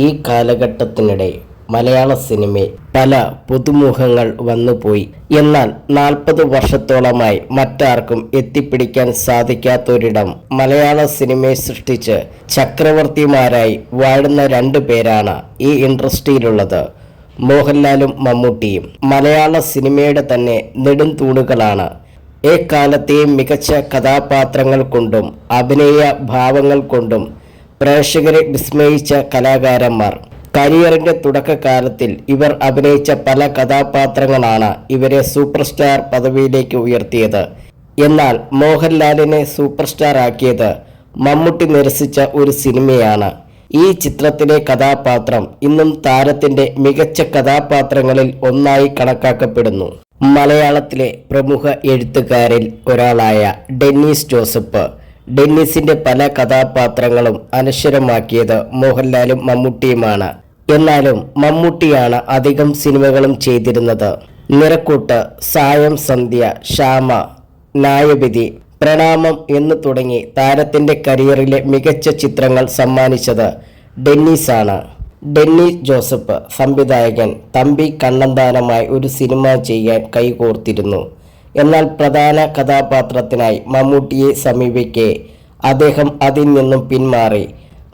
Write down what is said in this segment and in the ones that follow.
ഈ കാലഘട്ടത്തിനിടെ മലയാള സിനിമയിൽ പല പുതുമുഖങ്ങൾ വന്നുപോയി. എന്നാൽ 40 വർഷത്തോളമായി മറ്റാർക്കും എത്തിപ്പിടിക്കാൻ സാധിക്കാത്തൊരിടം മലയാള സിനിമയെ സൃഷ്ടിച്ച് ചക്രവർത്തിമാരായി വാഴുന്ന 2 പേരാണ് ഈ ഇൻഡസ്ട്രിയിലുള്ളത്. മോഹൻലാലും മമ്മൂട്ടിയും മലയാള സിനിമയുടെ തന്നെ നെടുംതൂണുകളാണ്. എക്കാലത്തെയും മികച്ച കഥാപാത്രങ്ങൾ കൊണ്ടും അഭിനയ ഭാവങ്ങൾ കൊണ്ടും പ്രേക്ഷകരെ വിസ്മയിച്ച കലാകാരന്മാർ. കരിയറിന്റെ തുടക്കകാലത്തിൽ ഇവർ അഭിനയിച്ച പല കഥാപാത്രങ്ങളാണ് ഇവരെ സൂപ്പർ സ്റ്റാർ പദവിയിലേക്ക് ഉയർത്തിയത്. എന്നാൽ മോഹൻലാലിനെ സൂപ്പർ സ്റ്റാർ ആക്കിയത് മമ്മൂട്ടി നിരസിച്ച ഒരു സിനിമയാണ്. ഈ ചിത്രത്തിലെ കഥാപാത്രം ഇന്നും താരത്തിന്റെ മികച്ച കഥാപാത്രങ്ങളിൽ ഒന്നായി കണക്കാക്കപ്പെടുന്നു. മലയാളത്തിലെ പ്രമുഖ എഴുത്തുകാരിൽ ഒരാളായ ഡെന്നീസ് ജോസഫ്. ഡെന്നീസിന്റെ പല കഥാപാത്രങ്ങളും അനശ്വരമാക്കിയത് മോഹൻലാലും മമ്മൂട്ടിയുമാണ്. എന്നാലും മമ്മൂട്ടിയാണ് അധികം സിനിമകളും ചെയ്തിരുന്നത്. നിറക്കൂട്ട്, സായം സന്ധ്യ, ശ്യാമ, ന്യായവിധി, പ്രണാമം എന്നു തുടങ്ങി താരത്തിന്റെ കരിയറിലെ മികച്ച ചിത്രങ്ങൾ സമ്മാനിച്ചത് ഡെന്നീസാണ്. ഡെന്നീസ് ജോസഫ് സംവിധായകൻ തമ്പി കണ്ണന്താനമായി ഒരു സിനിമ ചെയ്യാൻ കൈകോർത്തിരുന്നു. എന്നാൽ പ്രധാന കഥാപാത്രത്തിനായി മമ്മൂട്ടിയെ സമീപിക്കെ അദ്ദേഹം അതിൽ നിന്നും പിന്മാറി.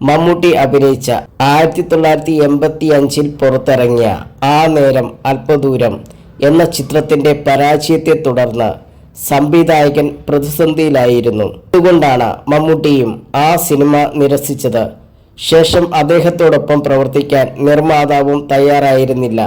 മമ്മൂട്ടി അഭിനയിച്ച 1985 പുറത്തിറങ്ങിയ ആ നേരം അല്പദൂരം എന്ന ചിത്രത്തിന്റെ പരാജയത്തെ തുടർന്ന് സംവിധായകൻ പ്രതിസന്ധിയിലായിരുന്നു. അതുകൊണ്ടാണ് മമ്മൂട്ടിയും ആ സിനിമ നിരസിച്ചത്. ശേഷം അദ്ദേഹത്തോടൊപ്പം പ്രവർത്തിക്കാൻ നിർമ്മാതാവും തയ്യാറായിരുന്നില്ല.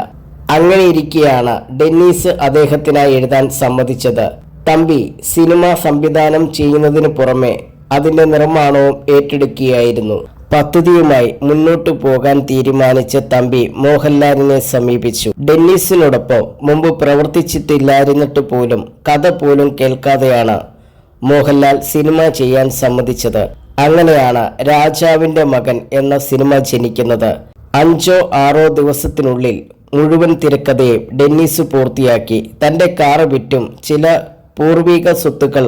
അങ്ങനെയിരിക്കെയാണ് ഡെന്നീസ് അദ്ദേഹത്തിനായി എഴുതാൻ സമ്മതിച്ചത്. തമ്പി സിനിമ സംവിധാനം ചെയ്യുന്നതിന് പുറമെ അതിന്റെ നിർമ്മാണവും ഏറ്റെടുക്കുകയായിരുന്നു. പദ്ധതിയുമായി മുന്നോട്ടു പോകാൻ തീരുമാനിച്ച തമ്പി മോഹൻലാലിനെ സമീപിച്ചു. ഡെന്നീസിനോടൊപ്പം മുമ്പ് പ്രവർത്തിച്ചിട്ടില്ലായിരുന്നിട്ട് പോലും കഥ പോലും കേൾക്കാതെയാണ് മോഹൻലാൽ സിനിമ ചെയ്യാൻ സമ്മതിച്ചത്. അങ്ങനെയാണ് രാജാവിന്റെ മകൻ എന്ന സിനിമ ജനിക്കുന്നത്. 5-6 ദിവസത്തിനുള്ളിൽ മുഴുവൻ തിരക്കഥയും ഡെന്നീസ് പൂർത്തിയാക്കി. തന്റെ കാറ് വിറ്റും ചില പൂർവിക സ്വത്തുക്കൾ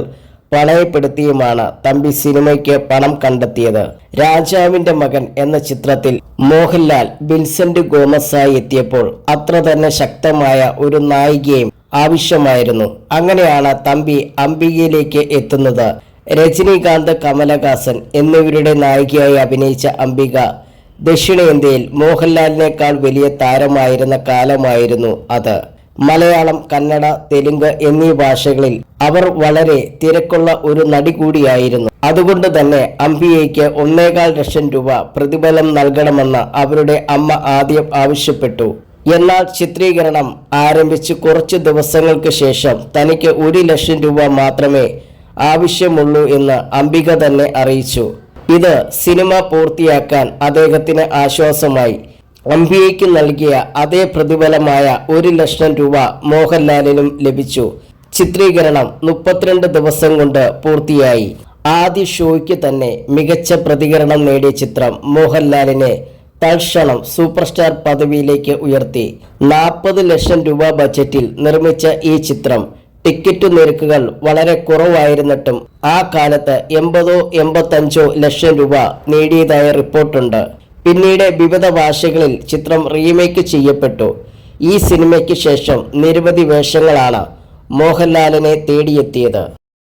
പണയപ്പെടുത്തിയുമാണ് തമ്പി സിനിമയ്ക്ക് പണം കണ്ടെത്തിയത്. രാജാവിന്റെ മകൻ എന്ന ചിത്രത്തിൽ മോഹൻലാൽ വിൻസെന്റ് ഗോമസായി എത്തിയപ്പോൾ അത്ര തന്നെ ശക്തമായ ഒരു നായികയും ആവശ്യമായിരുന്നു. അങ്ങനെയാണ് തമ്പി അംബികയിലേക്ക് എത്തുന്നത്. രജനീകാന്ത്, കമലഹാസൻ എന്നിവരുടെ നായികയായി അഭിനയിച്ച അംബിക ദക്ഷിണേന്ത്യയിൽ മോഹൻലാലിനേക്കാൾ വലിയ താരമായിരുന്ന കാലമായിരുന്നു അത്. മലയാളം, കന്നഡ, തെലുങ്ക് എന്നീ ഭാഷകളിൽ അവർ വളരെ തിരക്കുള്ള ഒരു നടി കൂടിയായിരുന്നു. അതുകൊണ്ട് തന്നെ അംബികയ്ക്ക് 1.25 ലക്ഷം രൂപ പ്രതിഫലം നൽകണമെന്ന് അവരുടെ അമ്മ ആദ്യം ആവശ്യപ്പെട്ടു. എന്നാൽ ചിത്രീകരണം ആരംഭിച്ച് കുറച്ച് ദിവസങ്ങൾക്ക് ശേഷം തനിക്ക് 1 ലക്ഷം രൂപ മാത്രമേ ആവശ്യമുള്ളൂ എന്ന് അംബിക തന്നെ അറിയിച്ചു. ഇത് സിനിമ പൂർത്തിയാക്കാൻ അദ്ദേഹത്തിന് ആശ്വാസമായി. അംബികയ്ക്ക് നൽകിയ അതേ പ്രതിഫലമായ 1 ലക്ഷം രൂപ മോഹൻലാലിനും ലഭിച്ചു. ചിത്രീകരണം 32 ദിവസം കൊണ്ട് പൂർത്തിയായി. ആദ്യ ഷോയ്ക്ക് തന്നെ മികച്ച പ്രതികരണം നേടിയ ചിത്രം മോഹൻലാലിനെ തൽക്ഷണം സൂപ്പർ സ്റ്റാർ പദവിയിലേക്ക് ഉയർത്തി. 40 ലക്ഷം രൂപ ബജറ്റിൽ നിർമ്മിച്ച ഈ ചിത്രം ടിക്കറ്റ് നിരക്കുകൾ വളരെ കുറവായിരുന്നിട്ടും ആ കാലത്ത് 80-85 ലക്ഷം രൂപ നേടിയതായ റിപ്പോർട്ടുണ്ട്. പിന്നീട് വിവിധ ഭാഷകളിൽ ചിത്രം റീമേക്ക് ചെയ്യപ്പെട്ടു. ഈ സിനിമയ്ക്ക് ശേഷം നിരവധി വേഷങ്ങളാണ് മോഹൻലാലിനെ തേടിയെത്തിയത്.